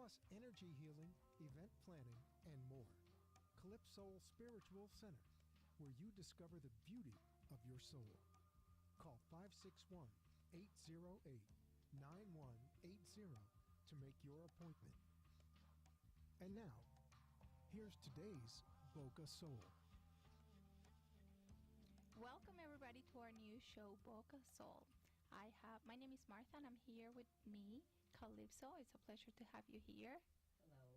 plus energy healing, event planning, and more. BocaSoul Spiritual Center, where you discover the beauty of your soul. Call 561-808-9180 to make your appointment. And now, here's today's BocaSoul. Welcome everybody to our new show, BocaSoul. My name is Martha and I'm here with me, Calypso. It's a pleasure to have you here. Hello.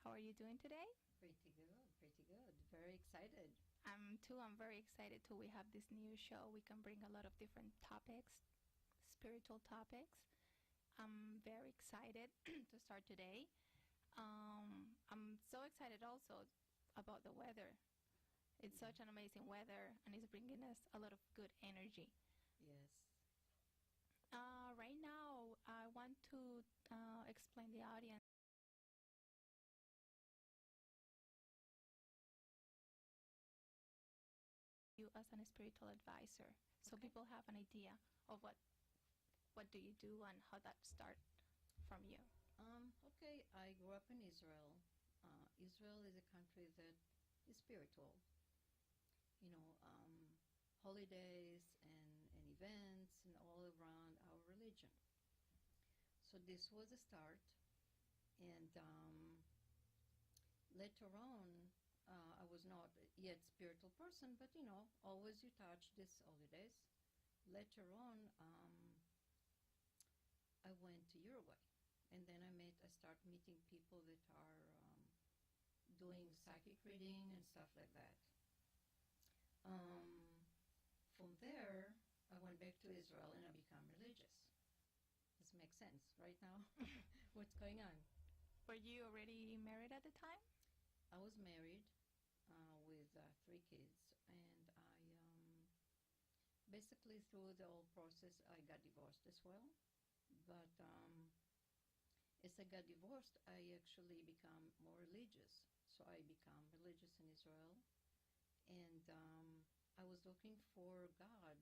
How are you doing today? Pretty good, pretty good. Very excited. I'm very excited too. We have this new show. We can bring a lot of different topics, spiritual topics. I'm very excited to start today. I'm so excited also about the weather. It's such an amazing weather and it's bringing us a lot of good energy. Yes. Right now, I want to explain the audience you as a spiritual advisor, so Okay. people have an idea of what do you do and how that started from you. Okay, I grew up in Israel. Israel is a country that is spiritual. You know, holidays and events and all around our religion. So this was a start. And later on, I was not yet spiritual person, but you know, always you touch these holidays. Later on, I went to Uruguay, and then I start meeting people that are doing psychic reading and stuff like that. From there, I went back to Israel and I became religious. This makes sense right now. What's going on? Were you already married at the time? I was married with 3 kids, and basically through the whole process, I got divorced as well. But as I got divorced, I actually became more religious. So I became religious in Israel, and I was looking for God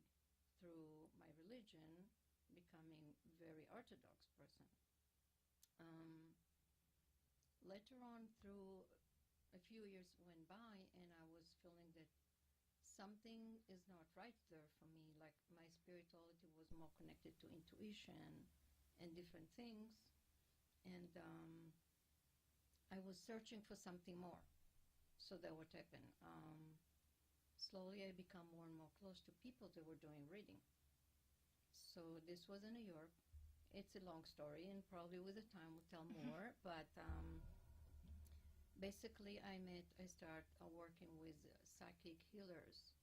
through my religion, becoming very orthodox person. Later on, through a few years went by, and I was feeling that something is not right there for me. Like my spirituality was more connected to intuition and different things, and I was searching for something more. So that what happened. Slowly I become more and more close to people that were doing reading. So this was in New York. It's a long story, and probably with the time we'll tell more, but basically I start working with psychic healers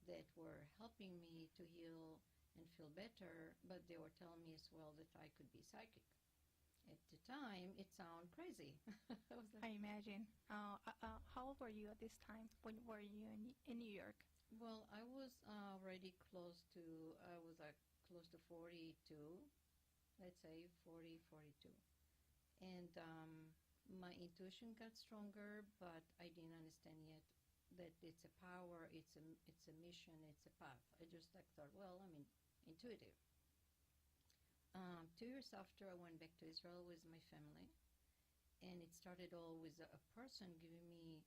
that were helping me to heal and feel better, but they were telling me as well that I could be psychic. At the time, it sounded crazy. I was like, I imagine. How old were you at this time? When were you in New York? well, I was already close to 42, let's say 40, 42. And my intuition got stronger, but I didn't understand yet that it's a power, it's a mission, it's a path. I just thought, well, I'm intuitive. 2 years after, I went back to Israel with my family, and it started all with a person giving me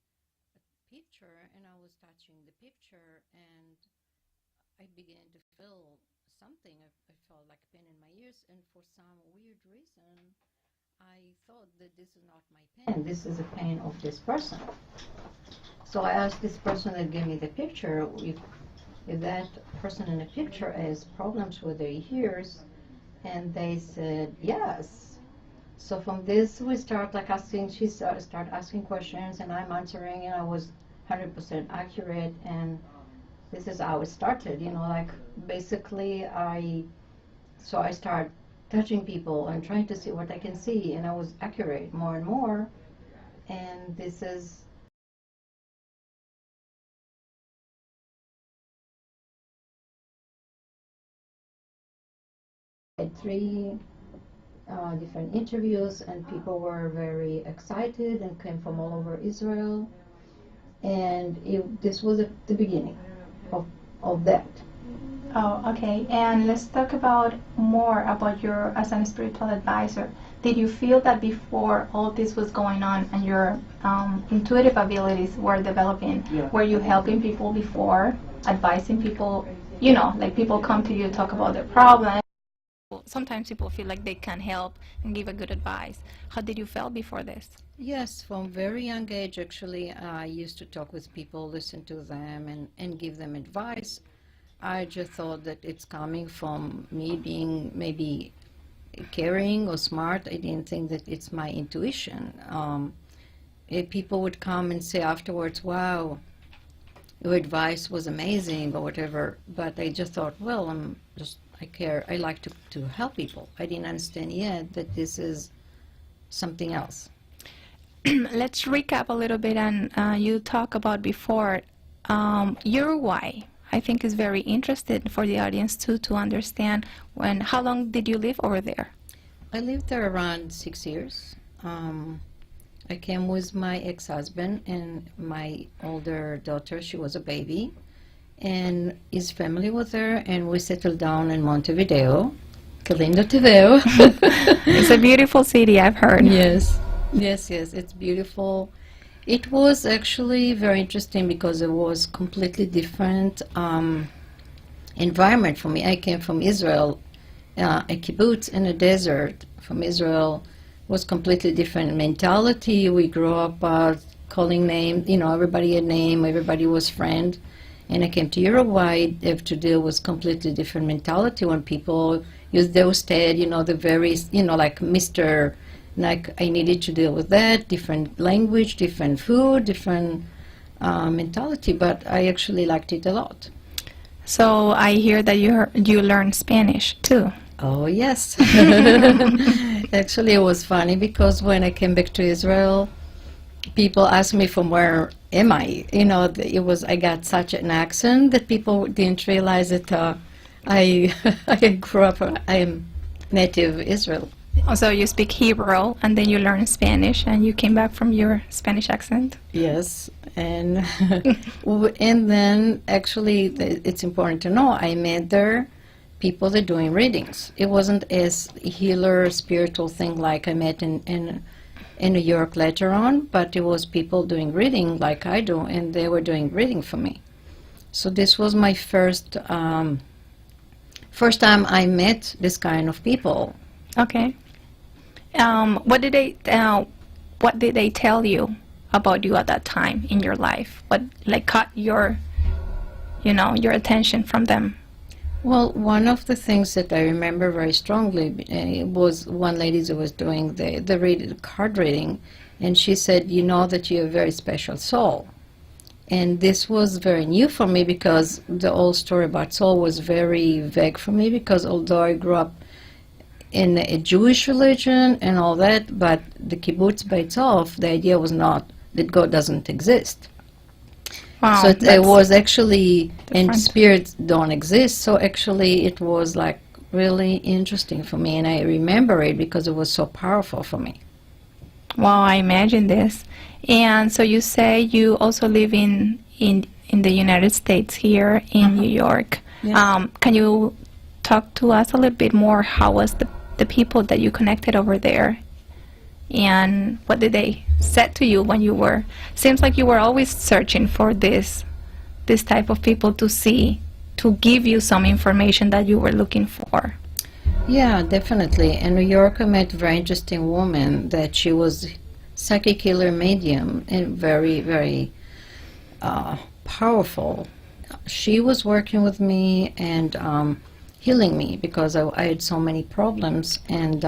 a picture, and I was touching the picture, and I began to feel something. I felt like pain in my ears, and for some weird reason, I thought that this is not my pain. This is the pain of this person. So I asked this person that gave me the picture if that person in the picture has problems with their ears. And they said yes. So from this we start asking. She start asking questions, and I'm answering, and I was 100% accurate. And this is how it started. Basically I start touching people and trying to see what I can see, and I was accurate more and more. And this is at 3 different interviews, and people were very excited and came from all over Israel. And this was the beginning of that. Oh, okay. And let's talk about more about your as a spiritual advisor. Did you feel that before all this was going on and your intuitive abilities were developing, were you helping people before, advising people? You know, like people come to you, talk about their problem. Sometimes people feel like they can help and give a good advice. How did you feel before this? Yes, from very young age, actually, I used to talk with people, listen to them, and give them advice. I just thought that it's coming from me being maybe caring or smart. I didn't think that it's my intuition. If people would come and say afterwards, wow, your advice was amazing or whatever, but I just thought, well, I care, I like to help people. I didn't understand yet that this is something else. Let's recap a little bit, and you talk about before Uruguay. I think is very interested for the audience too to understand how long did you live over there? I lived there around 6 years. I came with my ex-husband and my older daughter. She was a baby, and his family was there, and we settled down in Montevideo. Que lindo te veo. It's a beautiful city, I've heard. Yes, yes, yes, it's beautiful. It was actually very interesting because it was completely different environment for me. I came from Israel, a kibbutz in a desert. From Israel was completely different mentality. We grew up calling names, everybody had name, everybody was friend. And I came to Uruguay, I have to deal with completely different mentality when people use those the very, like Mr. Like I needed to deal with that, different language, different food, different mentality, but I actually liked it a lot. So I hear that you learned Spanish too. Oh, yes. Actually, it was funny because when I came back to Israel, people asked me from where am I? I got such an accent that people didn't realize that I grew up, I'm native Israel. So you speak Hebrew, and then you learn Spanish, and you came back from your Spanish accent? Yes, and and then actually it's important to know I met there people that doing readings. It wasn't as healer spiritual thing like I met in New York later on, but it was people doing reading like I do, and they were doing reading for me. So this was my first time I met this kind of people. Okay. What did they tell you about you at that time in your life? What caught your attention from them? Well, one of the things that I remember very strongly was one lady who was doing the card reading, and she said, "You know that you're a very special soul." And this was very new for me because the whole story about soul was very vague for me, because although I grew up in a Jewish religion and all that, but the kibbutz by itself, the idea was not that God doesn't exist. Wow, so it was actually, and spirits don't exist, so actually it was like really interesting for me, and I remember it because it was so powerful for me. Wow, I imagine this. And so you say you also live in the United States here in New York. Yes. Can you talk to us a little bit more? How was the people that you connected over there, and what did they say to you when you were? Seems like you were always searching for this type of people to give you some information that you were looking for. Yeah, definitely. In New York, I met a very interesting woman that she was psychic healer medium and very, very powerful. She was working with me and healing me because I had so many problems, and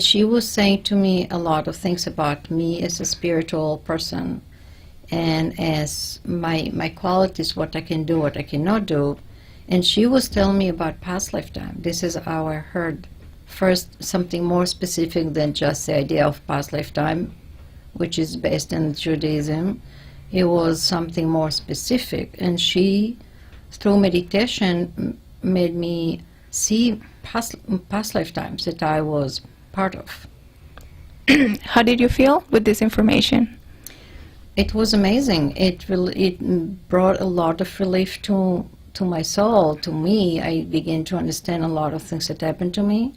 she was saying to me a lot of things about me as a spiritual person and as my qualities, what I can do, what I cannot do. And she was telling me about past lifetime. This is how I heard first something more specific than just the idea of past lifetime, which is based in Judaism. It was something more specific, and she, through meditation, made me see past lifetimes that I was part of. How did you feel with this information? It was amazing. It brought a lot of relief to to my soul, to me, I begin to understand a lot of things that happened to me.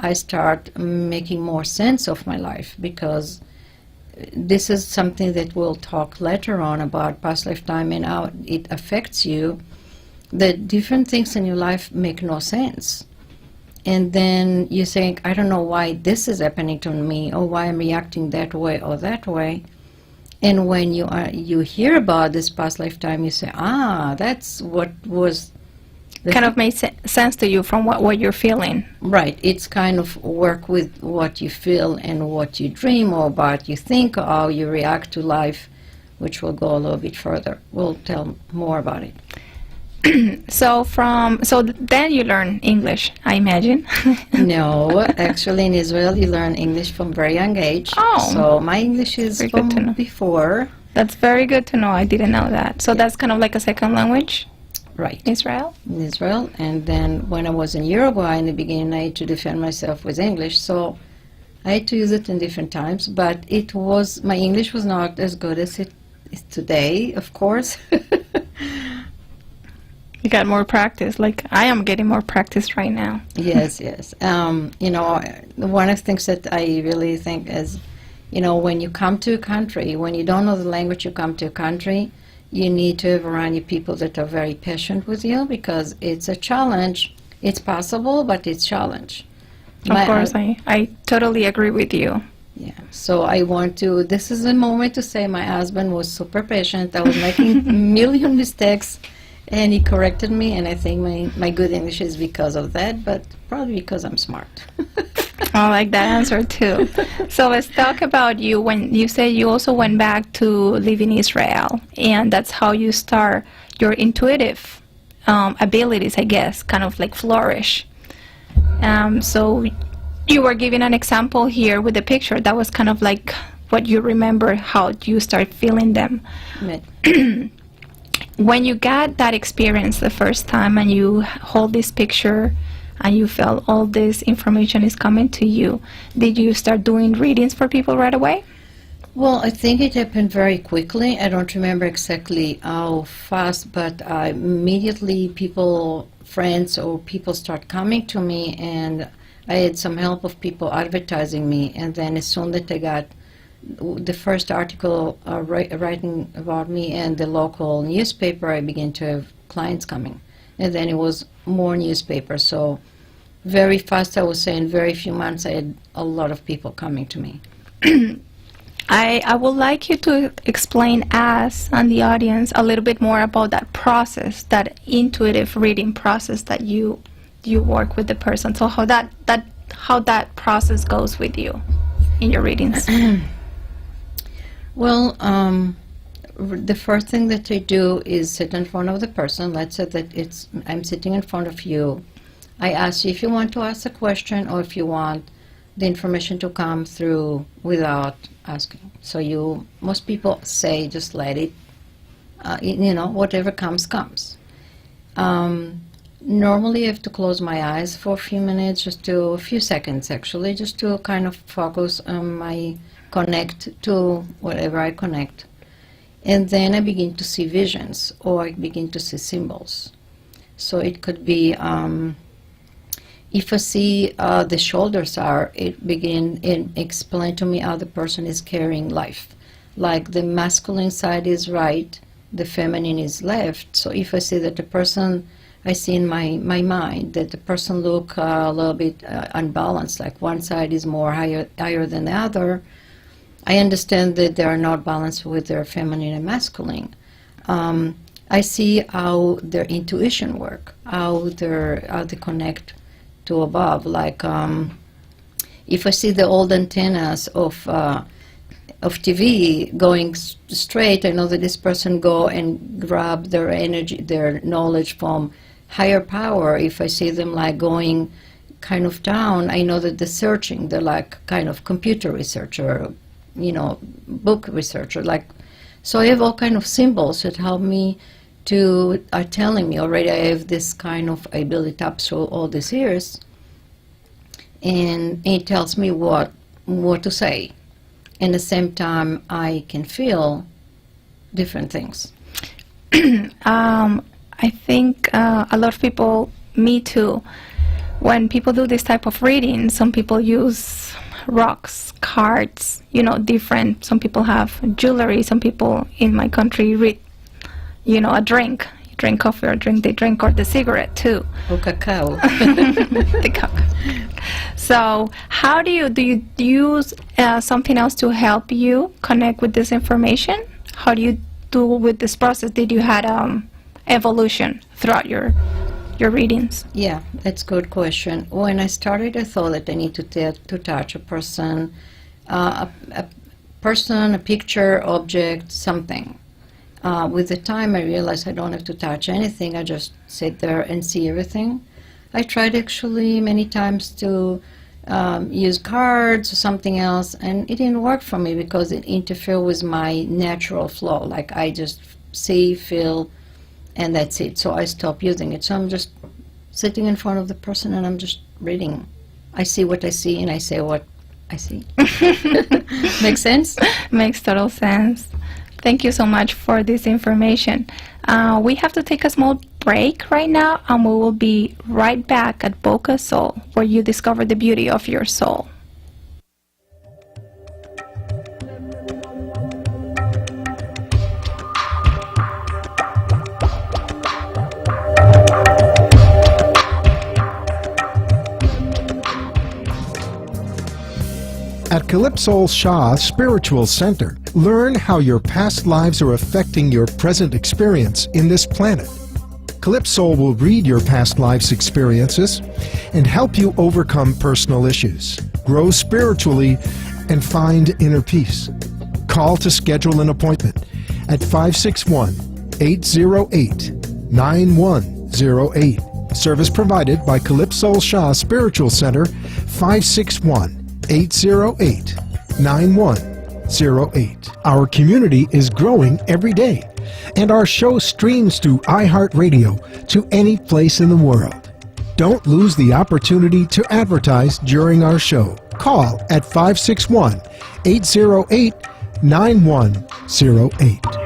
I start making more sense of my life, because this is something that we'll talk later on about past lifetime and how it affects you. The different things in your life make no sense. And then you think, I don't know why this is happening to me, or why I'm reacting that way or that way. And when you hear about this past lifetime, you say, that's what was... Kind of made sense to you from what you're feeling. Right. It's kind of work with what you feel and what you dream or about, you think, or how you react to life, which will go a little bit further. We'll tell more about it. So then you learn English, I imagine. No, actually in Israel you learn English from very young age. Oh. So my English is from before. That's very good to know. I didn't know that. So that's kind of like a second language? Right. Israel? In Israel. And then when I was in Uruguay in the beginning, I had to defend myself with English. So I had to use it in different times. But my English was not as good as it is today, of course. You got more practice. Like I am getting more practice right now. Yes, yes. One of the things that I really think is, when you come to a country, when you don't know the language, you come to a country, you need to have around you people that are very patient with you, because it's a challenge. It's possible, but it's a challenge. Of course, I totally agree with you. Yeah. So this is a moment to say my husband was super patient. I was making a million mistakes, and he corrected me, and I think my good English is because of that, but probably because I'm smart. I like that answer too. So let's talk about you. When you say you also went back to live in Israel, and that's how you start your intuitive abilities, I guess, kind of like flourish. So you were giving an example here with the picture. That was kind of like what you remember, how you start feeling them. Right. When you got that experience the first time and you hold this picture and you felt all this information is coming to you, did you start doing readings for people right away? Well, I think it happened very quickly. I don't remember exactly how fast, but immediately friends or people start coming to me, and I had some help of people advertising me, and then as soon as I got the first article writing about me in the local newspaper, I began to have clients coming. And then it was more newspapers. So very fast, I would say in very few months, I had a lot of people coming to me. I would like you to explain us and the audience a little bit more about that process, that intuitive reading process that you work with the person. So how that process goes with you in your readings. Well, the first thing that I do is sit in front of the person. Let's say that I'm sitting in front of you. I ask you if you want to ask a question or if you want the information to come through without asking. So most people say just let it, whatever comes, comes. Normally I have to close my eyes for a few minutes, a few seconds actually, just to kind of focus on my connect to whatever I connect. And then I begin to see visions, or I begin to see symbols. So it could be, if I see the shoulders it explain to me how the person is carrying life. Like the masculine side is right, the feminine is left. So if I see that the person, I see in my mind that the person look a little bit unbalanced, like one side is more higher than the other, I understand that they are not balanced with their feminine and masculine. I see how their intuition work, how they connect to above. Like if I see the old antennas of TV going straight, I know that this person go and grab their energy, their knowledge from higher power. If I see them like going kind of down, I know that they're searching. They're like kind of computer researcher, book researcher, like. So I have all kind of symbols that help me are telling me already I have this kind of ability up through all these years, and it tells me what to say. And at the same time, I can feel different things. I think a lot of people, me too, when people do this type of reading, some people use rocks, cards, different. Some people have jewelry. Some people in my country read, a drink. You drink coffee or they drink, or the cigarette too. Or cacao. The cacao. So how do you use something else to help you connect with this information? How do you do with this process? Did you had evolution throughout your readings? Yeah, that's a good question. When I started, I thought that I need to touch a person, a picture, object, something. With the time, I realized I don't have to touch anything. I just sit there and see everything. I tried actually many times to use cards or something else, and it didn't work for me because it interfered with my natural flow. Like I just see, feel, and that's it. So I stopped using it. So I'm just sitting in front of the person and I'm just reading. I see what I see and I say what I see. Makes sense? Makes total sense. Thank you so much for this information. We have to take a small break right now, and we will be right back at BocaSoul, where you discover the beauty of your soul. At BocaSoul Spiritual Center, learn how your past lives are affecting your present experience in this planet. BocaSoul will read your past life's experiences and help you overcome personal issues, grow spiritually, and find inner peace. Call to schedule an appointment at 561-808-9108. Service provided by BocaSoul Spiritual Center, 561-808-9108. Our community is growing every day, and our show streams to iHeartRadio to any place in the world. Don't lose the opportunity to advertise during our show. Call at 561-808-9108.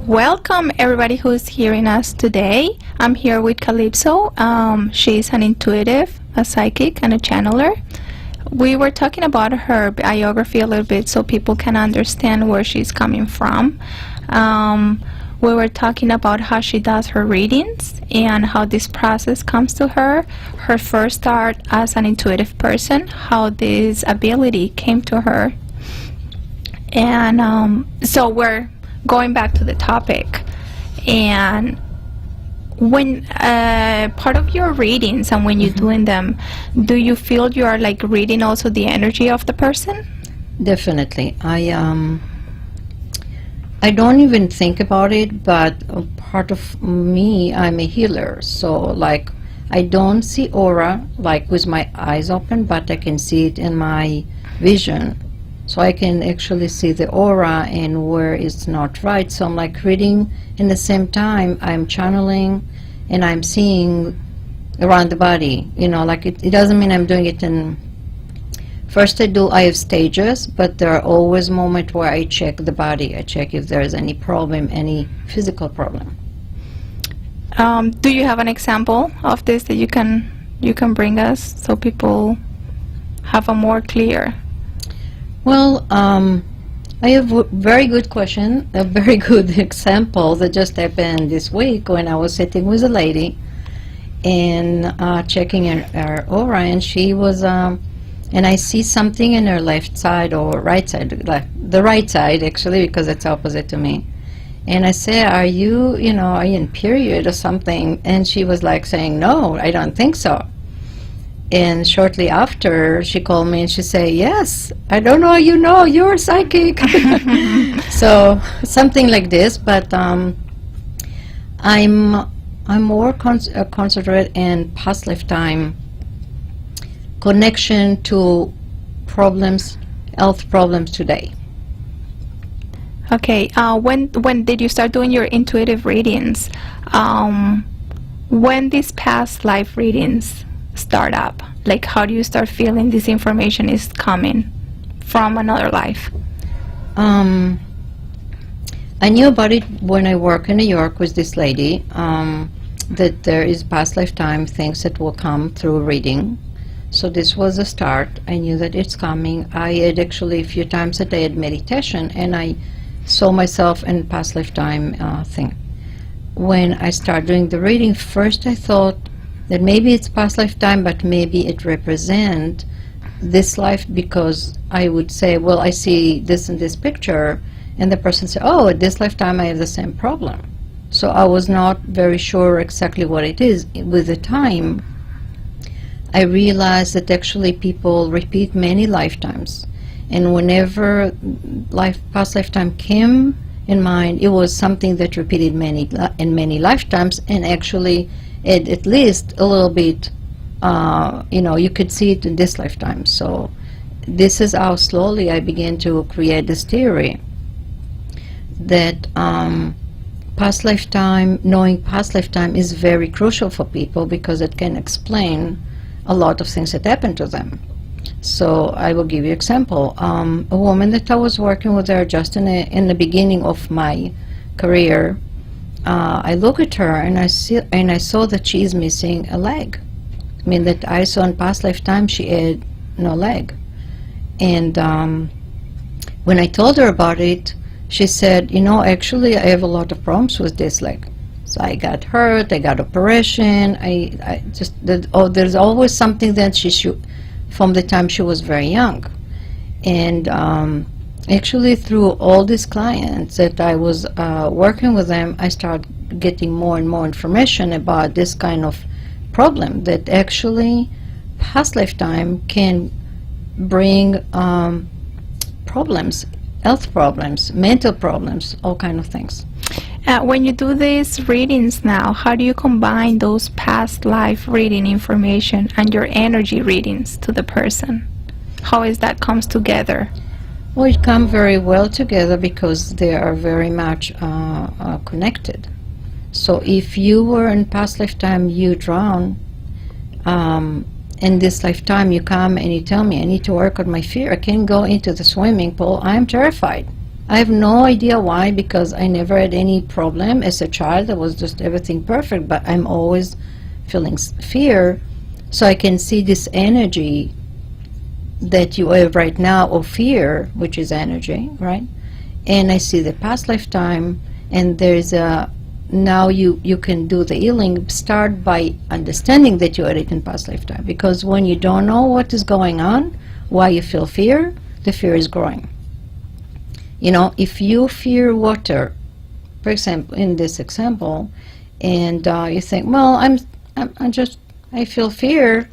Welcome everybody who's hearing us today. I'm here with Calypso. She's an intuitive, a psychic, and a channeler. We were talking about her biography a little bit so people can understand where she's coming from. We were talking about how she does her readings and how this process comes to her. Her first start as an intuitive person, how this ability came to her. And so we're going back to the topic, and when part of your readings and when you're doing them, do you feel you are like reading also the energy of the person? Definitely. I don't even think about it, but part of me, I'm a healer, so like I don't see aura like with my eyes open, but I can see it in my vision. So I can actually see the aura and where it's not right. So I'm like reading, in the same time I'm channeling and I'm seeing around the body. Like it doesn't mean I'm doing it in... First I have stages, but there are always moments where I check the body. I check if there's any problem, any physical problem. Do you have an example of this that you can bring us so people have a more clear... Well, I have a very good question, a very good example that just happened this week when I was sitting with a lady, and checking her aura, and she was, and I see something in her left side or right side, like the right side actually, because it's opposite to me. And I say, are you in period or something? And she was like saying, no, I don't think so. And shortly after, she called me and she said, yes, I don't know, you're psychic. So something like this, but I'm more concentrated in past lifetime connection to problems, health problems today. Okay, when did you start doing your intuitive readings? When these past life readings start up? Like, how do you start feeling this information is coming from another life? I knew about it when I worked in New York with this lady, that there is past lifetime things that will come through reading. So this was a start. I knew that it's coming. I had actually a few times a day had meditation, and I saw myself in past lifetime thing. When I started doing the reading, first I thought that maybe it's past lifetime, but maybe it represents this life, because I would say, well, I see this in this picture, and the person said, oh, at this lifetime I have the same problem. So I was not very sure exactly what it is. With the time, I realized that actually people repeat many lifetimes, and whenever past lifetime came in mind, it was something that repeated in many lifetimes, and actually at least a little bit, you could see it in this lifetime. So this is how slowly I began to create this theory that past lifetime, knowing past lifetime is very crucial for people, because it can explain a lot of things that happen to them. So I will give you an example. A woman that I was working with her just in the beginning of my career, I look at her and I saw that she is missing a leg. I mean, that I saw in past lifetime she had no leg. And when I told her about it, she said, actually I have a lot of problems with this leg. So I got hurt, I got operation, there's always something that she should, from the time she was very young. And actually through all these clients that I was working with them, I started getting more and more information about this kind of problem, that actually past lifetime can bring problems, health problems, mental problems, all kind of things. When you do these readings now, how do you combine those past life reading information and your energy readings to the person? How is that comes together? Well, it comes very well together because they are very much connected. So if you were in past lifetime, you drown, in this lifetime you come and you tell me, I need to work on my fear. I can't go into the swimming pool. I'm terrified. I have no idea why, because I never had any problem as a child. I was just everything perfect, but I'm always feeling fear. So I can see this energy that you have right now of fear, which is energy, right? And I see the past lifetime, and there's now you can do the healing. Start by understanding that you had it in past lifetime, because when you don't know what is going on, why you feel fear, the fear is growing. If you fear water, for example, in this example, and you think, well, I feel fear,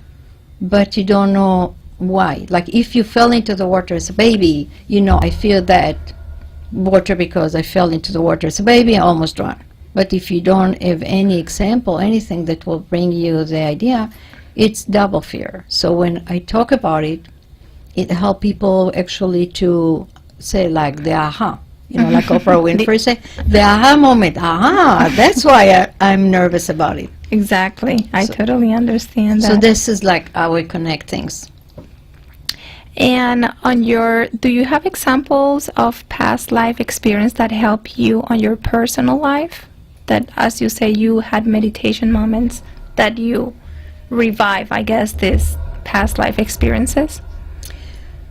but you don't know why. Like if you fell into the water as a baby, I feel that water because I fell into the water as a baby, I almost drowned. But if you don't have any example, anything that will bring you the idea, it's double fear. So when I talk about it, it helps people actually to say like the aha, like Oprah Winfrey say, the aha moment, that's why I'm nervous about it. Exactly. I totally understand that. So this is like how we connect things. And do you have examples of past life experience that help you on your personal life? That, as you say, you had meditation moments that you revive, I guess, these past life experiences?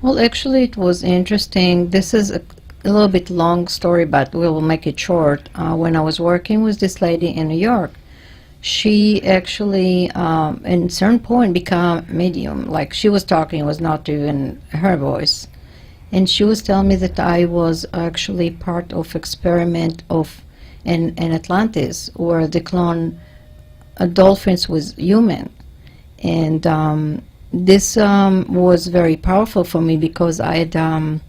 Well, actually, it was interesting. This is a little bit long story, but we will make it short. When I was working with this lady in New York, she actually, in certain point, become medium. Like she was talking, it was not even her voice. And she was telling me that I was actually part of experiment of in Atlantis, where they clone dolphins with human. And this was very powerful for me because I had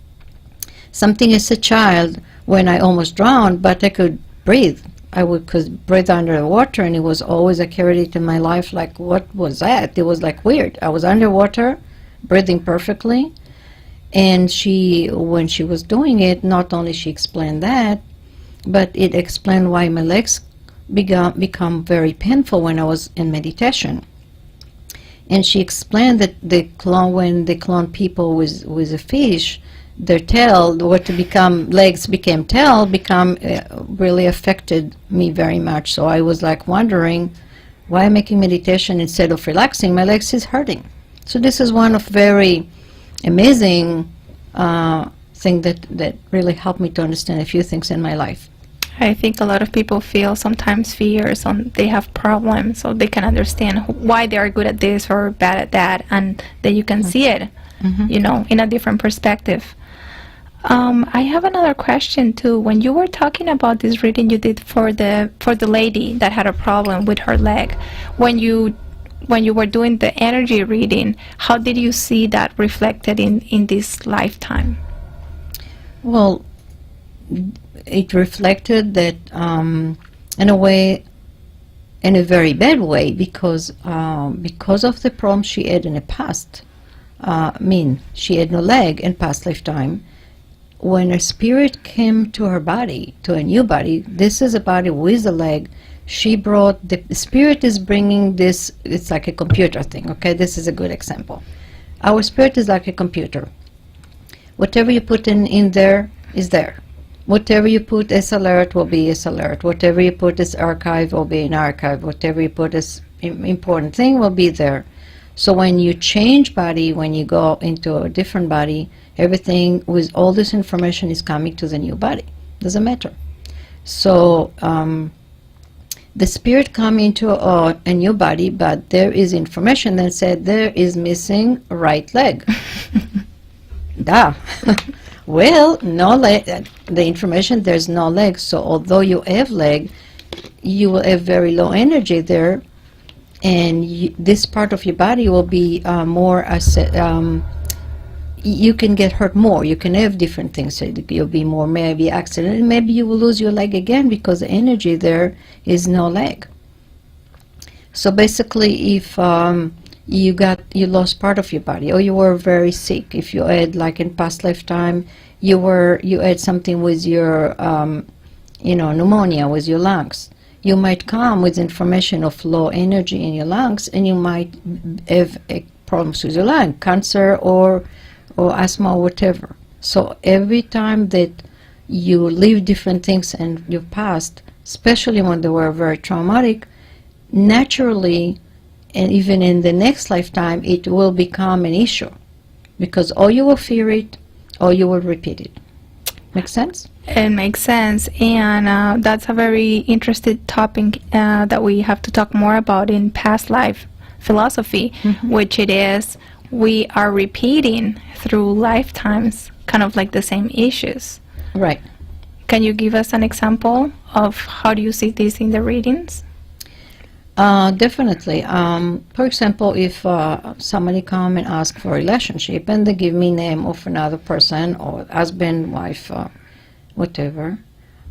something as a child when I almost drowned, but I could breathe. Could breathe under the water, and it was always a curiosity in my life, like, what was that? It was like weird. I was underwater, breathing perfectly, and when she was doing it, not only she explained that, but it explained why my legs become very painful when I was in meditation. And she explained that when they clone people with a fish, their tail, what to become legs became tail, really affected me very much. So I was like wondering why I'm making meditation instead of relaxing, my legs is hurting. So this is one of very amazing thing that really helped me to understand a few things in my life. I think a lot of people feel sometimes fears, they have problems, so they can understand why they are good at this or bad at that, and then you can see it, in a different perspective. I have another question too. When you were talking about this reading you did for the lady that had a problem with her leg, when you were doing the energy reading, how did you see that reflected in this lifetime? Well, it reflected that in a way, in a very bad way, because of the problem she had in the past. She had no leg in past lifetime. When a spirit came to her body, to a new body, this is a body with a leg, the spirit is bringing this, it's like a computer thing, okay? This is a good example. Our spirit is like a computer. Whatever you put in there is there. Whatever you put as alert will be as alert. Whatever you put as archive will be an archive. Whatever you put as important thing will be there. So when you change body, when you go into a different body, everything with all this information is coming to the new body. Doesn't matter. So the spirit come into a new body, but there is information that said there is missing right leg. Duh. Well, no leg. The information, there's no leg. So although you have leg, you will have very low energy there, and this part of your body will be more you can get hurt more. You can have different things. So you'll be more maybe accident, and maybe you will lose your leg again because the energy there is no leg. So basically, if you lost part of your body, or you were very sick, if you had, like in past lifetime, you had something with your pneumonia with your lungs, you might come with information of low energy in your lungs, and you might have problems with your lung, cancer or asthma or whatever. So every time that you live different things in your past, especially when they were very traumatic, naturally, and even in the next lifetime, it will become an issue, because or you will fear it or you will repeat it. Make sense? It makes sense, and that's a very interesting topic that we have to talk more about in past life philosophy, which it is we are repeating through lifetimes kind of like the same issues. Right. Can you give us an example of how do you see this in the readings? Definitely. For example, if somebody come and ask for a relationship and they give me name of another person, or husband, wife, whatever,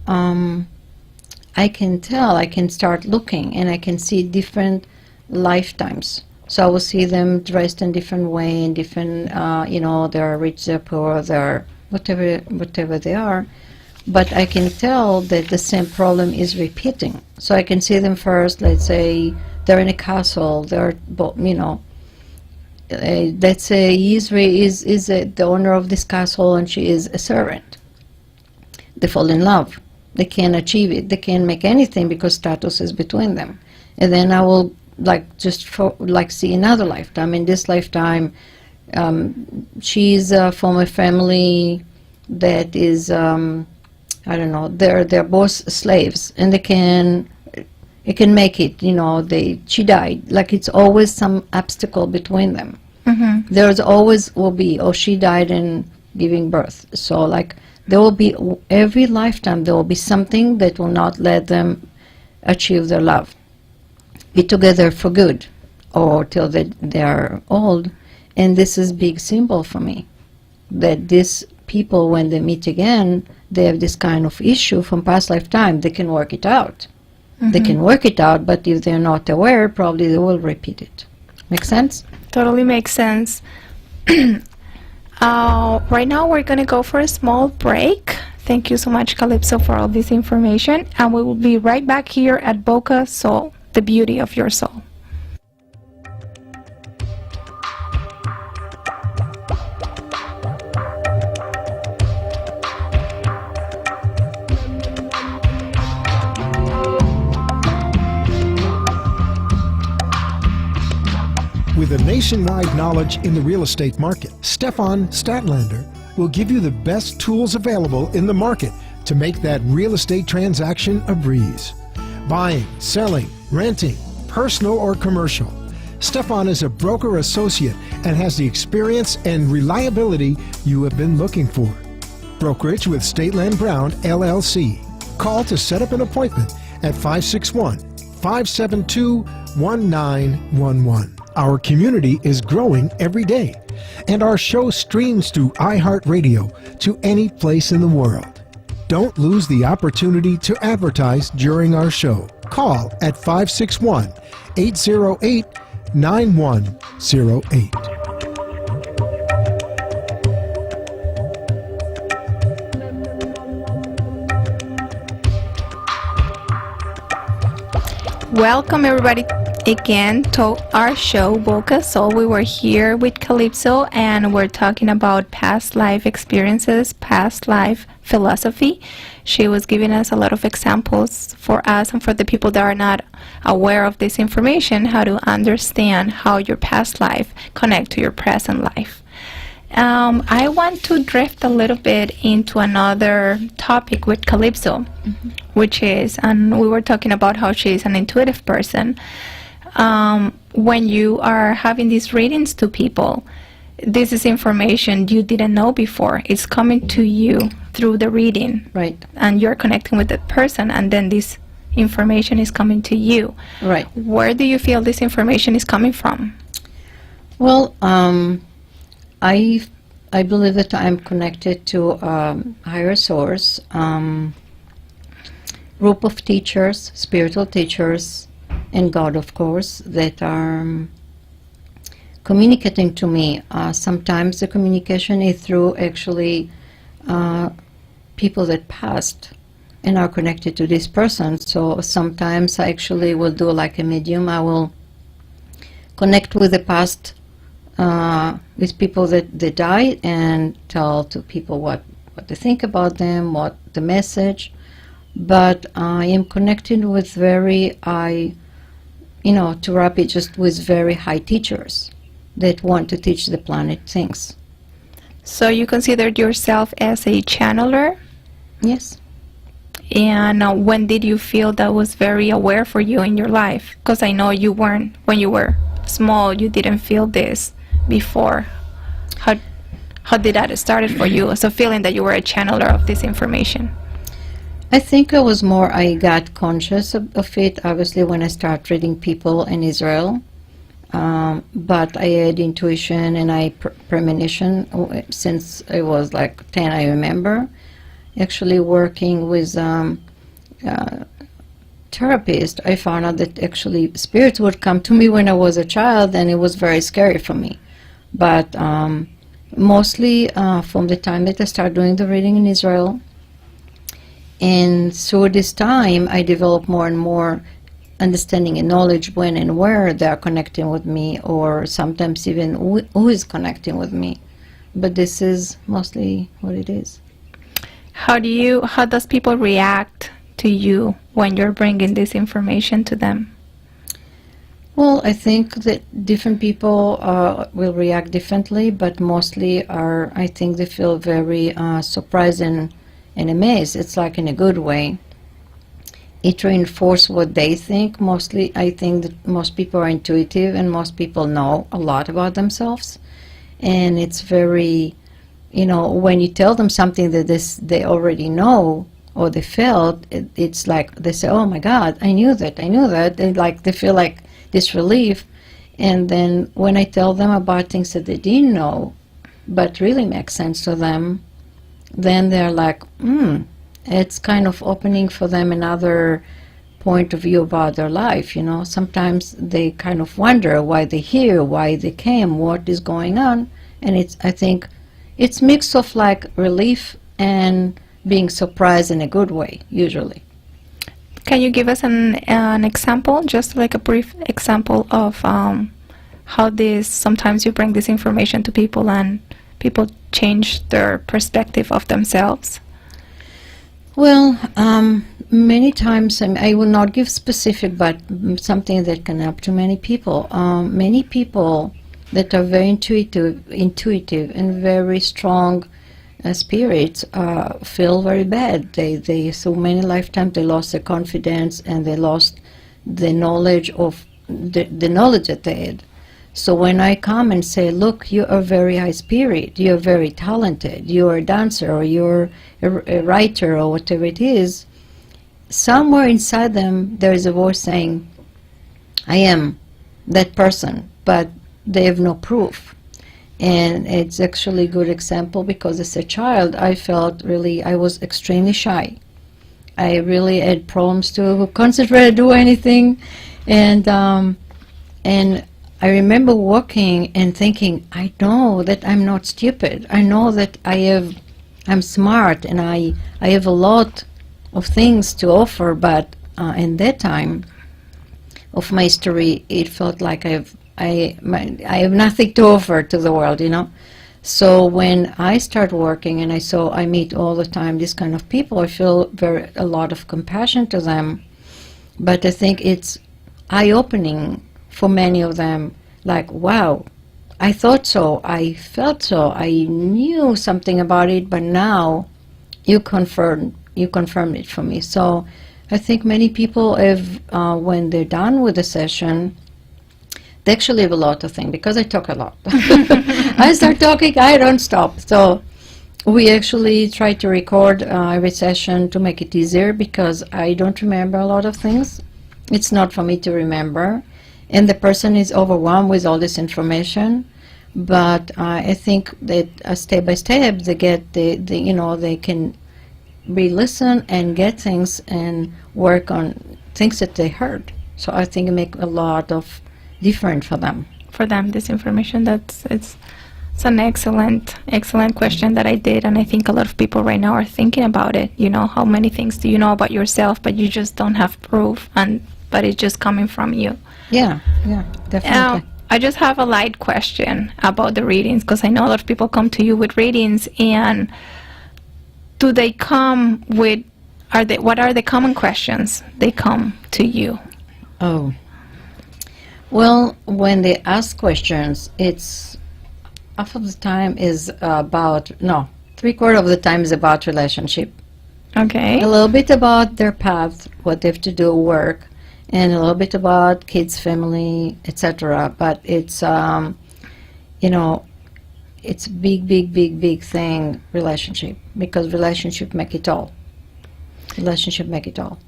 I can tell, I can start looking, and I can see different lifetimes. So I will see them dressed in different way, in different, they're rich, they're poor, they're whatever they are. But I can tell that the same problem is repeating. So I can see them first, let's say they're in a castle, they're, let's say Israel is the owner of this castle and she is a servant. They fall in love. They can't achieve it. They can't make anything because status is between them. And then I will see another lifetime. In this lifetime, she's from a family that is, they're both slaves, and they can it can make it, she died. Like it's always some obstacle between them. There's always will be, oh, she died in giving birth. So like there will be, every lifetime there will be something that will not let them achieve their love, be together for good, or till they are old. And this is big symbol for me, that these people, when they meet again, they have this kind of issue from past lifetime. They can work it out. They can work it out, but if they're not aware, probably they will repeat it. Make sense? Totally makes sense. Right now we're going to go for a small break. Thank you so much, Calypso, for all this information. And we will be right back here at BocaSoul, the beauty of your soul. With a nationwide knowledge in the real estate market, Stefan Statlander will give you the best tools available in the market to make that real estate transaction a breeze. Buying, selling, renting, personal or commercial. Stefan is a broker associate and has the experience and reliability you have been looking for. Brokerage with Stateland Brown, LLC. Call to set up an appointment at 561-572-1911. Our community is growing every day, and our show streams through iHeartRadio to any place in the world. Don't lose the opportunity to advertise during our show. Call at 561-808-9108. Welcome everybody again to our show, BocaSoul. We were here with Calypso and we're talking about past life experiences, past life philosophy. She was giving us a lot of examples for us and for the people that are not aware of this information, how to understand how your past life connect to your present life. I want to drift a little bit into another topic with Calypso, which is, and we were talking about how she's an intuitive person. When you are having these readings to people, this is information you didn't know before. It's coming to you through the reading. Right. And you're connecting with that person, and then this information is coming to you. Right. Where do you feel this information is coming from? Well, I believe that I'm connected to higher source, group of teachers, spiritual teachers, and God, of course, that are communicating to me. Sometimes the communication is through actually people that passed and are connected to this person. So sometimes I actually will do like a medium. I will connect with the past, with people that died, and tell to people what they think about them, what the message. But I am connected with very high, to wrap it, just with very high teachers that want to teach the planet things. So you considered yourself as a channeler? Yes. And when did you feel that was very aware for you in your life? Because I know you weren't, when you were small, you didn't feel this before. How did that started for you? So feeling that you were a channeler of this information. I think I got conscious of it, obviously, when I started reading people in Israel. But I had intuition and premonition since I was like 10, I remember. Actually working with therapist, I found out that actually spirits would come to me when I was a child, and it was very scary for me. But mostly from the time that I started doing the reading in Israel, and through this time I developed more and more understanding and knowledge when and where they are connecting with me, or sometimes even who is connecting with me. But this is mostly what it is. How does people react to you when you're bringing this information to them? Well, I think that different people will react differently, but mostly I think they feel very surprised and amazed. It's like in a good way. it reinforces what they think. Mostly, I think that most people are intuitive and most people know a lot about themselves. And it's very, when you tell them something that they already know or they felt, it's like they say, oh my God, I knew that. And like they feel like this relief. And then when I tell them about things that they didn't know, but really make sense to them, then they're like, it's kind of opening for them another point of view about their life. Sometimes they kind of wonder why they're here, why they came, what is going on. And I think it's mix of like relief and being surprised in a good way, usually. Can you give us an example, just like a brief example of how sometimes you bring this information to people and people change their perspective of themselves? Well, many times, I will not give specific, but something that can help to many people. Many people that are very intuitive and very strong spirits feel very bad. They so many lifetimes they lost their confidence and they lost the knowledge of the knowledge that they had. So when I come and say, look, you are very high spirit, you're very talented, you're a dancer or you're a writer or whatever it is, somewhere inside them there is a voice saying, I am that person, but they have no proof. And it's actually a good example because as a child I felt really, I was extremely shy. I really had problems to concentrate or do anything. And I remember walking and thinking, I know that I'm not stupid. I know that I'm smart and I have a lot of things to offer, but in that time of my history, it felt like I have nothing to offer to the world, So when I start working and I meet all the time this kind of people, I feel a lot of compassion to them. But I think it's eye-opening for many of them, like, wow, I thought so, I felt so, I knew something about it, but now you confirmed it for me. So I think many people have, when they're done with the session, they actually have a lot of things, because I talk a lot. I start talking, I don't stop. So we actually try to record every session to make it easier, because I don't remember a lot of things. It's not for me to remember. And the person is overwhelmed with all this information. But I think that step by step, they get they can re-listen and get things and work on things that they heard. So I think it makes a lot of difference for them. For them, this information, it's an excellent question that I did, and I think a lot of people right now are thinking about it. How many things do you know about yourself, but you just don't have proof, but it's just coming from you. Yeah, definitely. I just have a light question about the readings, because I know a lot of people come to you with readings, and do they come with, what are the common questions they come to you? Oh. Well, when they ask questions, it's half of the time is about, no, 3/4 of the time is about relationship. Okay. A little bit about their path, what they have to do, work, and a little bit about kids, family, etc. But it's, it's big thing, relationship, because relationship make it all. Relationship make it all.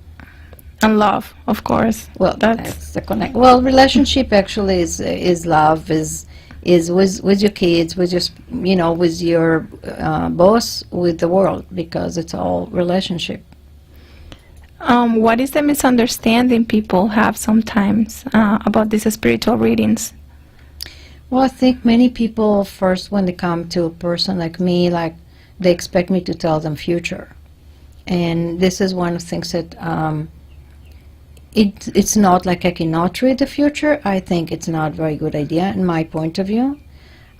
And love, of course. Well, that's the connect. Well, relationship actually is love, is with your kids, with your, with your boss, with the world, because it's all relationship. What is the misunderstanding people have sometimes about these spiritual readings? Well, I think many people first, when they come to a person like me, like they expect me to tell them future, and this is one of the things that it's not like I cannot read the future. I think it's not a very good idea in my point of view.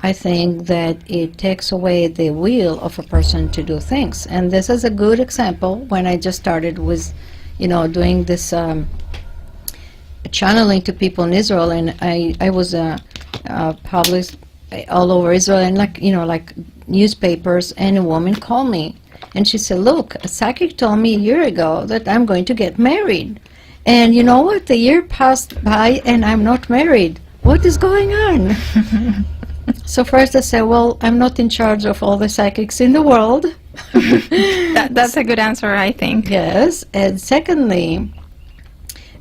I think that it takes away the will of a person to do things. And this is a good example when I just started with, doing this channeling to people in Israel, and I was published all over Israel, and like newspapers, and a woman called me And she said, look, a psychic told me a year ago that I'm going to get married. And you know what? The year passed by and I'm not married. What is going on? So first I said, well, I'm not in charge of all the psychics in the world. That's a good answer, I think. Yes. And secondly,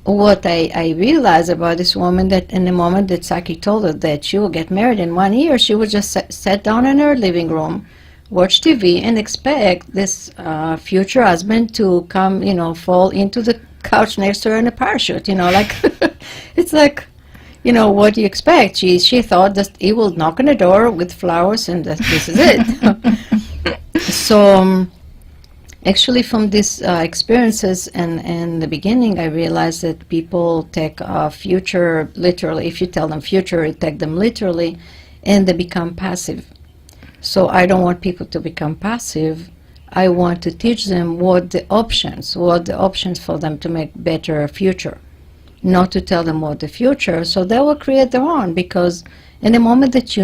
what I realized about this woman, that in the moment that psychic told her that she will get married in 1 year, she would just sit down in her living room, watch TV, and expect this future husband to come, fall into the couch next to her in a parachute, like, it's like, what do you expect? She thought that he will knock on the door with flowers and that this is it. So, actually, from these experiences and in the beginning, I realized that people take future literally. If you tell them future, you take them literally, and they become passive. So I don't want people to become passive. I want to teach them what the options for them to make better future. Not to tell them what the future, so they will create their own. Because in the moment that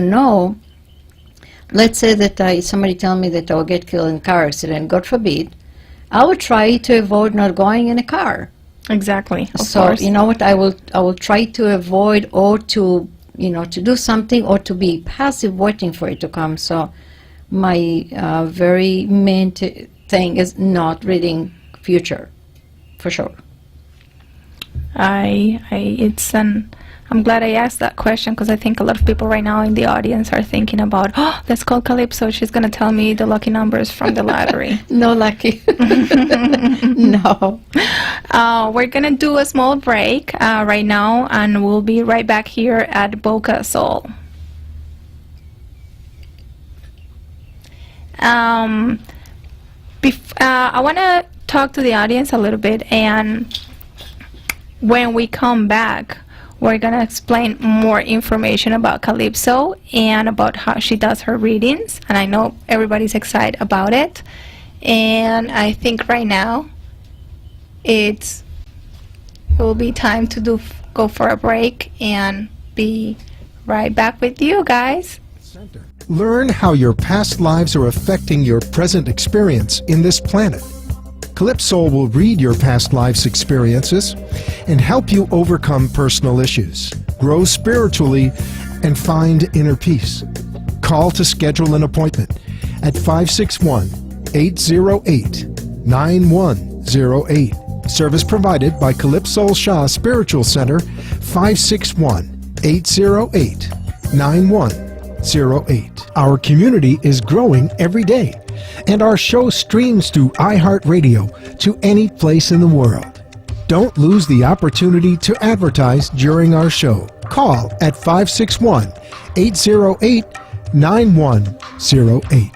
let's say that somebody tell me that I will get killed in a car accident, God forbid, I will try to avoid not going in a car. Exactly. Of So course. you know what, I will try to avoid, or to to do something, or to be passive waiting for it to come. So my very main thing is not reading future, for sure. I'm glad I asked that question, because I think a lot of people right now in the audience are thinking about, oh, let's call Calypso. She's going to tell me the lucky numbers from the lottery. No lucky. No. We're going to do a small break right now, and we'll be right back here at BocaSoul. I want to talk to the audience a little bit, and when we come back, we're going to explain more information about Calypso and about how she does her readings. And I know everybody's excited about it. And I think right now it will be time to go for a break and be right back with you guys. Learn how your past lives are affecting your present experience in this planet. CalypSoul will read your past life's experiences and help you overcome personal issues, grow spiritually, and find inner peace. Call to schedule an appointment at 561-808-9108. Service provided by CalypSoul Spiritual Center, 561-808-9108. Our community is growing every day, and our show streams through iHeartRadio to any place in the world. Don't lose the opportunity to advertise during our show. Call at 561-808-9108.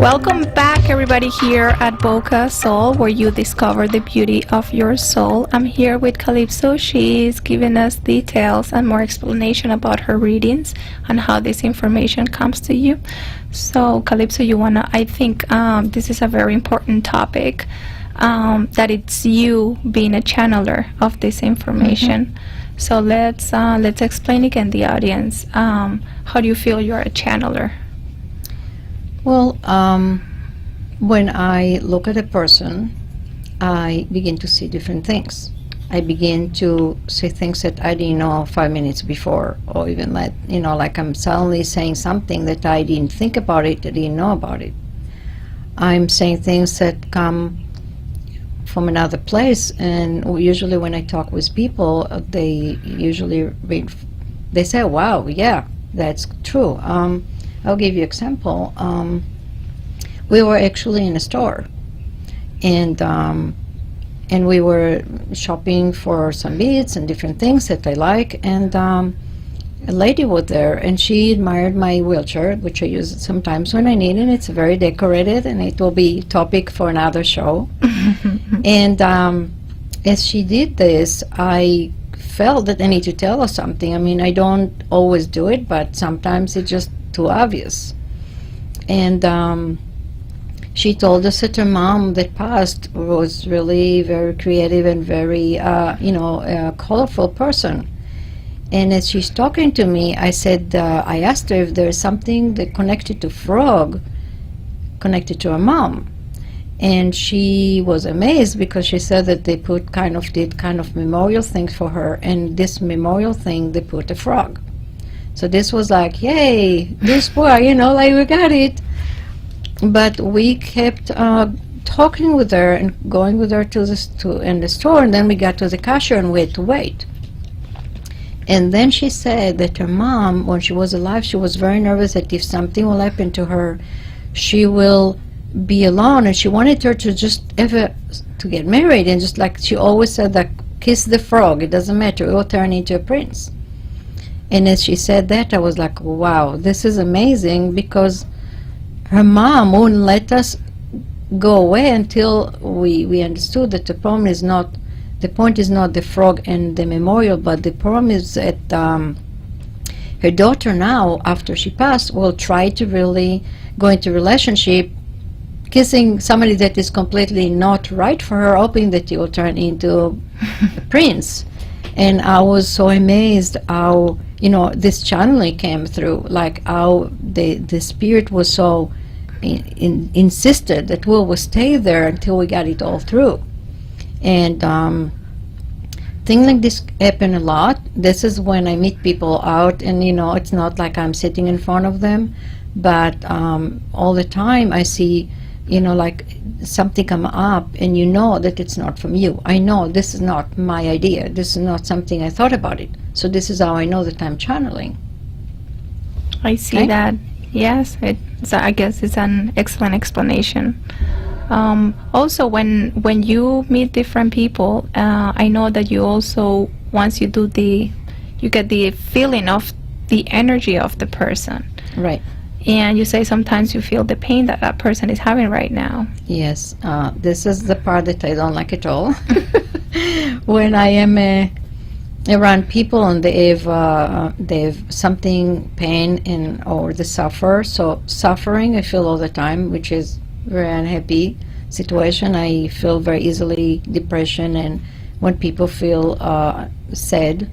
Welcome back, everybody, here at BocaSoul, where you discover the beauty of your soul. I'm here with Calypso. She's giving us details and more explanation about her readings and how this information comes to you. So, Calypso, I think this is a very important topic, that it's you being a channeler of this information. Mm-hmm. So let's explain again the audience. How do you feel you're a channeler? Well, when I look at a person, I begin to see different things. I begin to see things that I didn't know 5 minutes before, or even like I'm suddenly saying something that I didn't think about it, I didn't know about it. I'm saying things that come from another place, and usually when I talk with people, they say, wow, yeah, that's true. I'll give you an example. We were actually in a store, and we were shopping for some beads and different things that I like, and a lady was there, and she admired my wheelchair, which I use sometimes when I need it. It's very decorated, and it will be topic for another show. And as she did this, I felt that I need to tell her something. I mean, I don't always do it, but sometimes it's just too obvious. And she told us that her mom that passed was really very creative and very colorful person. And as she's talking to me, I said, I asked her if there's something that connected to frog, connected to her mom. And she was amazed because she said that they did kind of memorial things for her, and this memorial thing, they put a frog. So this was like, yay, this boy, like we got it. But we kept talking with her and going with her in the store, and then we got to the cashier and we had to wait. And then she said that her mom, when she was alive, she was very nervous that if something will happen to her, she will be alone, and she wanted her to just to get married, and just like she always said, that kiss the frog, it doesn't matter, it will turn into a prince. And as she said that, I was like, wow, this is amazing, because her mom wouldn't let us go away until we understood that the point is not the frog and the memorial, but the problem is that her daughter now, after she passed, will try to really go into relationship, kissing somebody that is completely not right for her, hoping that he will turn into a prince. And I was so amazed how, this channeling came through, like how the spirit was so insisted that we will stay there until we got it all through. And things like this happen a lot. This is when I meet people out, and it's not like I'm sitting in front of them, but all the time I see like something come up, and that it's not from you. I know this is not my idea. This is not something I thought about it. So this is how I know that I'm channeling. I see that. Yes, I guess it's an excellent explanation. Also, when you meet different people, I know that you also, once you do you get the feeling of the energy of the person. Right. And you say sometimes you feel the pain that person is having right now. Yes, this is the part that I don't like at all. When I am around people and they have something, pain, or they suffer. So suffering I feel all the time, which is very unhappy situation. I feel very easily depression, and when people feel sad,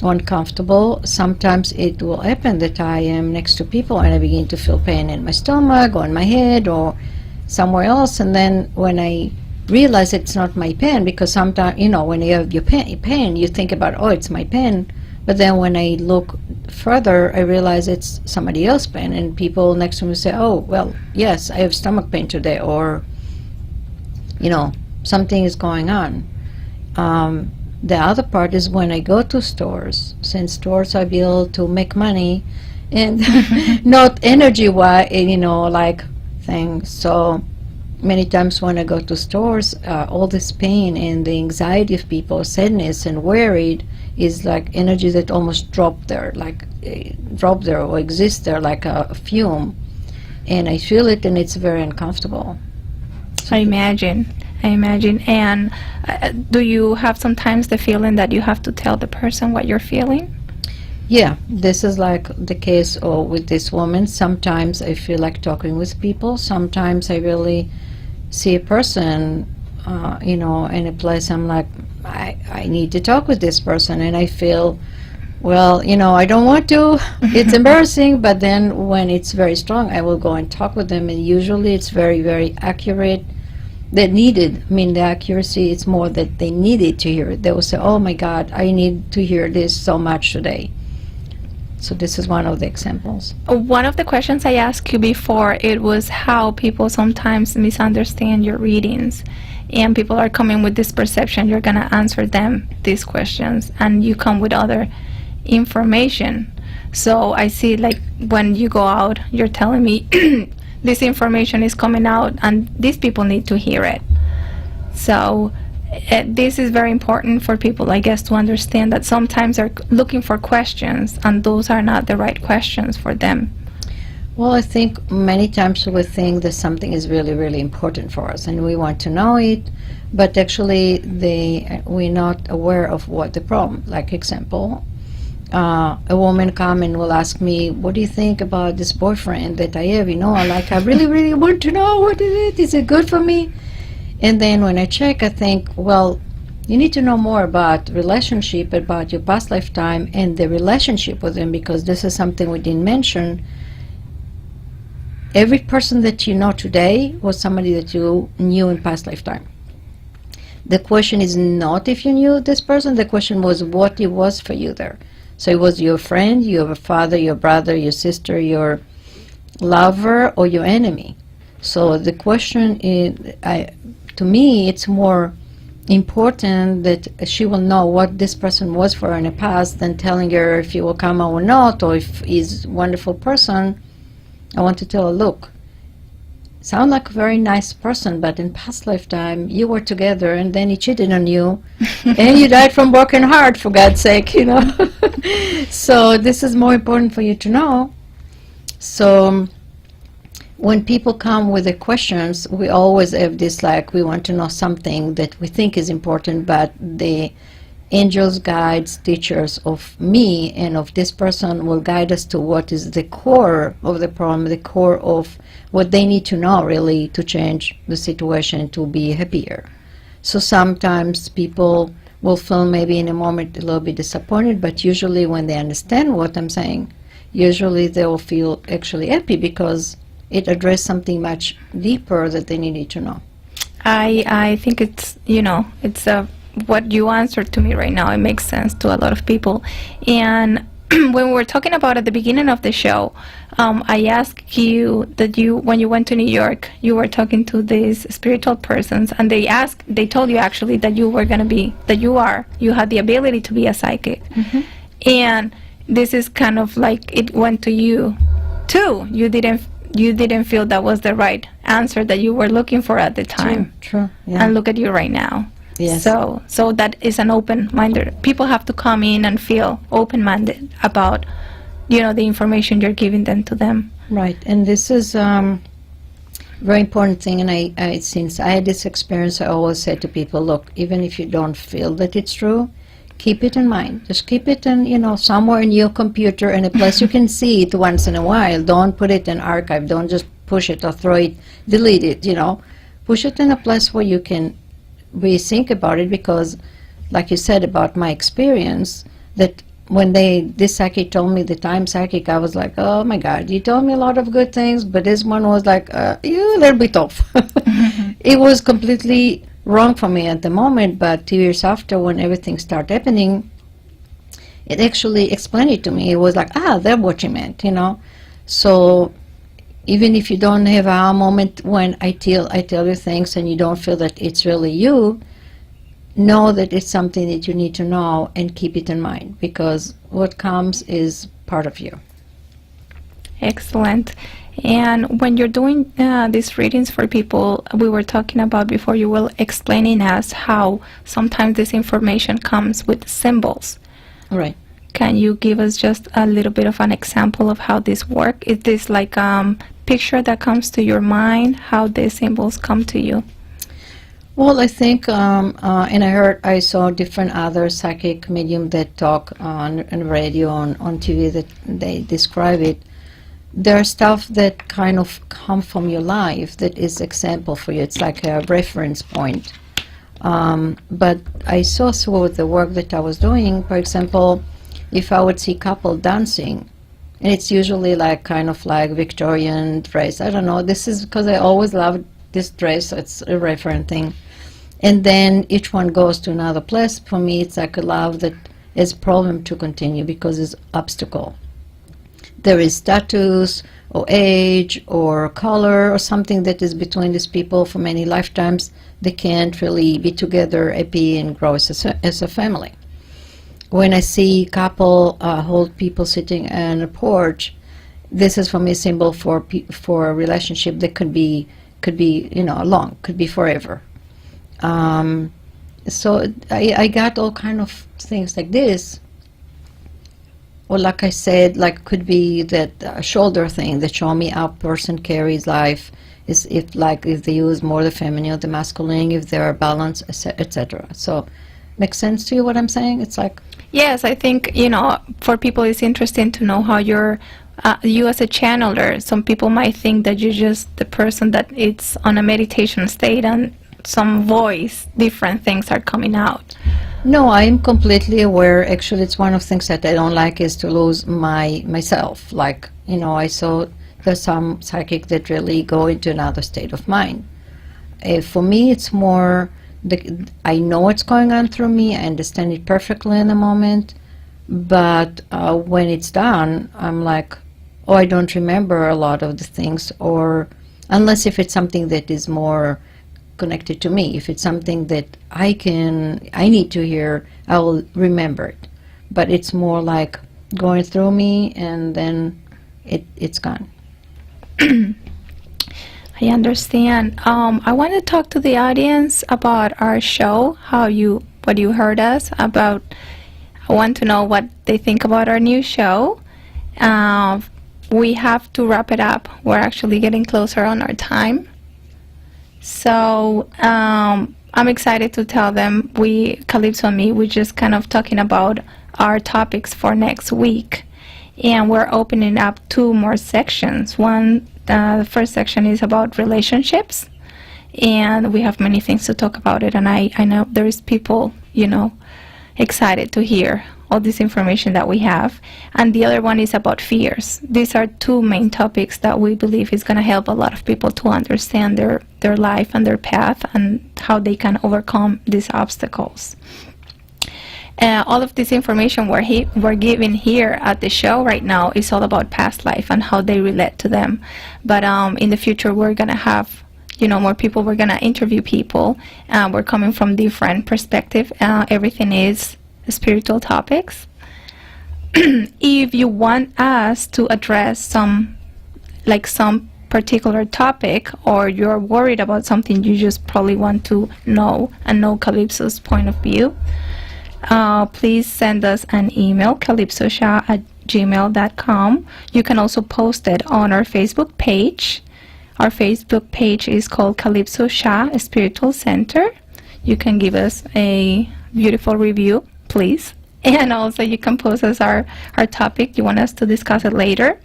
uncomfortable, sometimes it will happen that I am next to people and I begin to feel pain in my stomach or in my head or somewhere else. And then when I realize it's not my pain, because sometimes, when you have your pain, you think about, oh, it's my pain. But then when I look further, I realize it's somebody else's pain, and people next to me say, oh, well, yes, I have stomach pain today, or, something is going on. The other part is when I go to stores. Since stores are able to make money and not energy-wise, like things. So many times when I go to stores, all this pain and the anxiety of people, sadness and worried, is like energy that almost dropped there or exists there like a fume. And I feel it, and it's very uncomfortable. I imagine. And do you have sometimes the feeling that you have to tell the person what you're feeling? Yeah, this is like the case with this woman. Sometimes I feel like talking with people. Sometimes I really see a person, in a place, I'm like, I need to talk with this person, and I feel, well, I don't want to. It's embarrassing, but then when it's very strong, I will go and talk with them, and usually it's very, very accurate. They needed, the accuracy, it's more that they needed to hear it. They will say, oh my God, I need to hear this so much today. So this is one of the examples. One of the questions I asked you before, it was how people sometimes misunderstand your readings, and people are coming with this perception you're going to answer them these questions, and you come with other information. So I see, like, when you go out, you're telling me this information is coming out and these people need to hear it. So this is very important for people, I guess, to understand that sometimes they're looking for questions and those are not the right questions for them. Well, I think many times we think that something is really, really important for us and we want to know it, but actually we're not aware of what the problem. Like, example, a woman come and will ask me, what do you think about this boyfriend that I have? I really, really want to know what is it? Is it good for me? And then when I check, I think, well, You need to know more about relationship, about your past lifetime and the relationship with them, because this is something we didn't mention. Every person that you know today was somebody that you knew in past lifetime. The question is not if you knew this person, the question was what it was for you there. So it was your friend, your father, your brother, your sister, your lover, or your enemy. So the question is, to me, it's more important that she will know what this person was for her in the past than telling her if he will come or not, or if he's a wonderful person. I want to tell her, look, sound like a very nice person, but in past lifetime you were together and then he cheated on you and you died from broken heart, for God's sake, you know. So this is more important for you to know. So when people come with the questions, we always have this, like, we want to know something that we think is important, but the angels, guides, teachers of me and of this person will guide us to what is the core of the problem, the core of what they need to know really to change the situation, to be happier. So sometimes people will feel maybe in a moment a little bit disappointed, but usually when they understand what I'm saying, usually they will feel actually happy because it addressed something much deeper that they needed to know. I think it's, it's what you answered to me right now. It makes sense to a lot of people. And when we were talking about at the beginning of the show, I asked you that when you went to New York, you were talking to these spiritual persons, and they told you actually that you had the ability to be a psychic. Mm-hmm. And this is kind of like it went to you too. You didn't feel that was the right answer that you were looking for at the time. True. Yeah. And look at you right now. Yes. So that is an open-minded. People have to come in and feel open-minded about, the information you're giving to them. Right. And this is very important thing. And I since I had this experience, I always say to people, look, even if you don't feel that it's true, keep it in mind. Just keep it in, somewhere in your computer, in a place you can see it once in a while. Don't put it in archive. Don't just push it or throw it, delete it. Push it in a place where you can think about it, because like you said about my experience, that when this psychic told me, the time psychic, I was like, oh my God, you told me a lot of good things, but this one was like, you a little bit off. It was completely wrong for me at the moment, but 2 years after, when everything started happening, it actually explained it to me. It was like, they're what you meant, So even if you don't have a moment when I tell you things and you don't feel that it's really you, know that it's something that you need to know and keep it in mind, because what comes is part of you. Excellent. And when you're doing these readings for people, we were talking about before, you were explaining us how sometimes this information comes with symbols. Right. Can you give us just a little bit of an example of how this works? Is this like a picture that comes to your mind, how these symbols come to you? Well, I think, and I saw different other psychic medium that talk on radio, on TV, that they describe it. There's stuff that kind of come from your life that is example for you. It's like a reference point. But I saw with the work that I was doing, for example, if I would see couple dancing, and it's usually like kind of like Victorian dress. I don't know. This is because I always loved this dress. So it's a reference thing. And then each one goes to another place. For me, it's like a love that is problem to continue because it's obstacle. There is status or age or color or something that is between these people for many lifetimes. They can't really be together, happy, and grow as a family. When I see couple hold people sitting on a porch, this is for me a symbol for a relationship that could be long, could be forever. So I got all kind of things like this. Or like I said, like could be that shoulder thing that show me how a person carries life, is if they use more the feminine or the masculine, if they are balanced, etc. So, makes sense to you what I'm saying? It's like, yes, I think for people it's interesting to know how you as a channeler. Some people might think that you're just the person that it's on a meditation state and some voice, different things are coming out. No, I'm completely aware. Actually, it's one of the things that I don't like is to lose myself. Like, I saw there's some psychic that really go into another state of mind. For me, it's more, I know what's going on through me, I understand it perfectly in the moment, but when it's done, I'm like, oh, I don't remember a lot of the things, or unless if it's something that is more connected to me. If it's something that I need to hear, I will remember it. But it's more like going through me and then it's gone. I understand. I want to talk to the audience about our show, what you heard us about. I want to know what they think about our new show. We have to wrap it up. We're actually getting closer on our time. So I'm excited to tell them, Calypso and me, we're just kind of talking about our topics for next week. And we're opening up 2 more sections. The first section is about relationships. And we have many things to talk about it. And I know there's people, excited to hear all this information that we have. And the other one is about fears. These are 2 main topics that we believe is going to help a lot of people to understand their life and their path and how they can overcome these obstacles. All of this information we're giving here at the show right now is all about past life and how they relate to them. But in the future, we're going to have more people. We're going to interview people. We're coming from different perspectives. Everything is spiritual topics. If you want us to address some particular topic, or you're worried about something, you just probably want to know Calypso's point of view, please send us an email, calypsosha@gmail.com. You can also post it on our Facebook page. Our Facebook page is called Calypso Shah Spiritual Center. You can give us a beautiful review, please. And also you can post us our topic. You want us to discuss it later.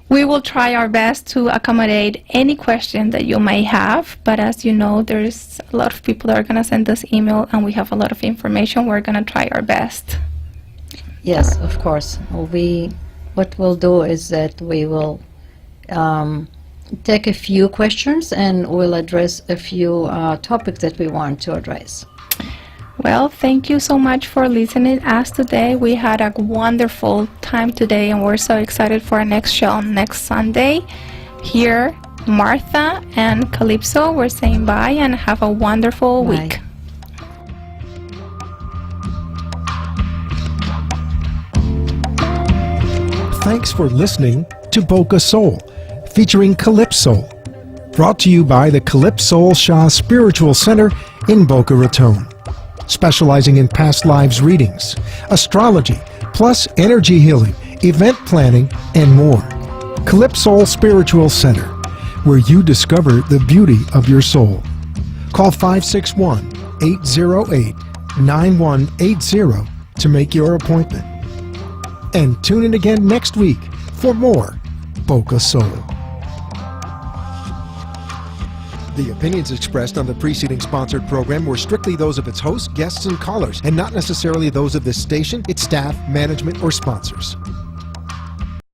We will try our best to accommodate any question that you may have, but as you know, there's a lot of people that are going to send us email, and we have a lot of information. We're going to try our best. Yes, of course. What we'll do is that we will take a few questions and we'll address a few topics that we want to address. Well, thank you so much for listening to us today. We had a wonderful time today, and we're so excited for our next show next Sunday. Here, Martha and Calypso, we're saying bye and have a wonderful week. Thanks for listening to BocaSoul, featuring Calypso, brought to you by the BocaSoul Shah Spiritual Center in Boca Raton, specializing in past lives readings, astrology, plus energy healing, event planning, and more. BocaSoul Spiritual Center, where you discover the beauty of your soul. Call 561-808-9180 to make your appointment. And tune in again next week for more BocaSoul. The opinions expressed on the preceding sponsored program were strictly those of its hosts, guests, and callers, and not necessarily those of this station, its staff, management, or sponsors.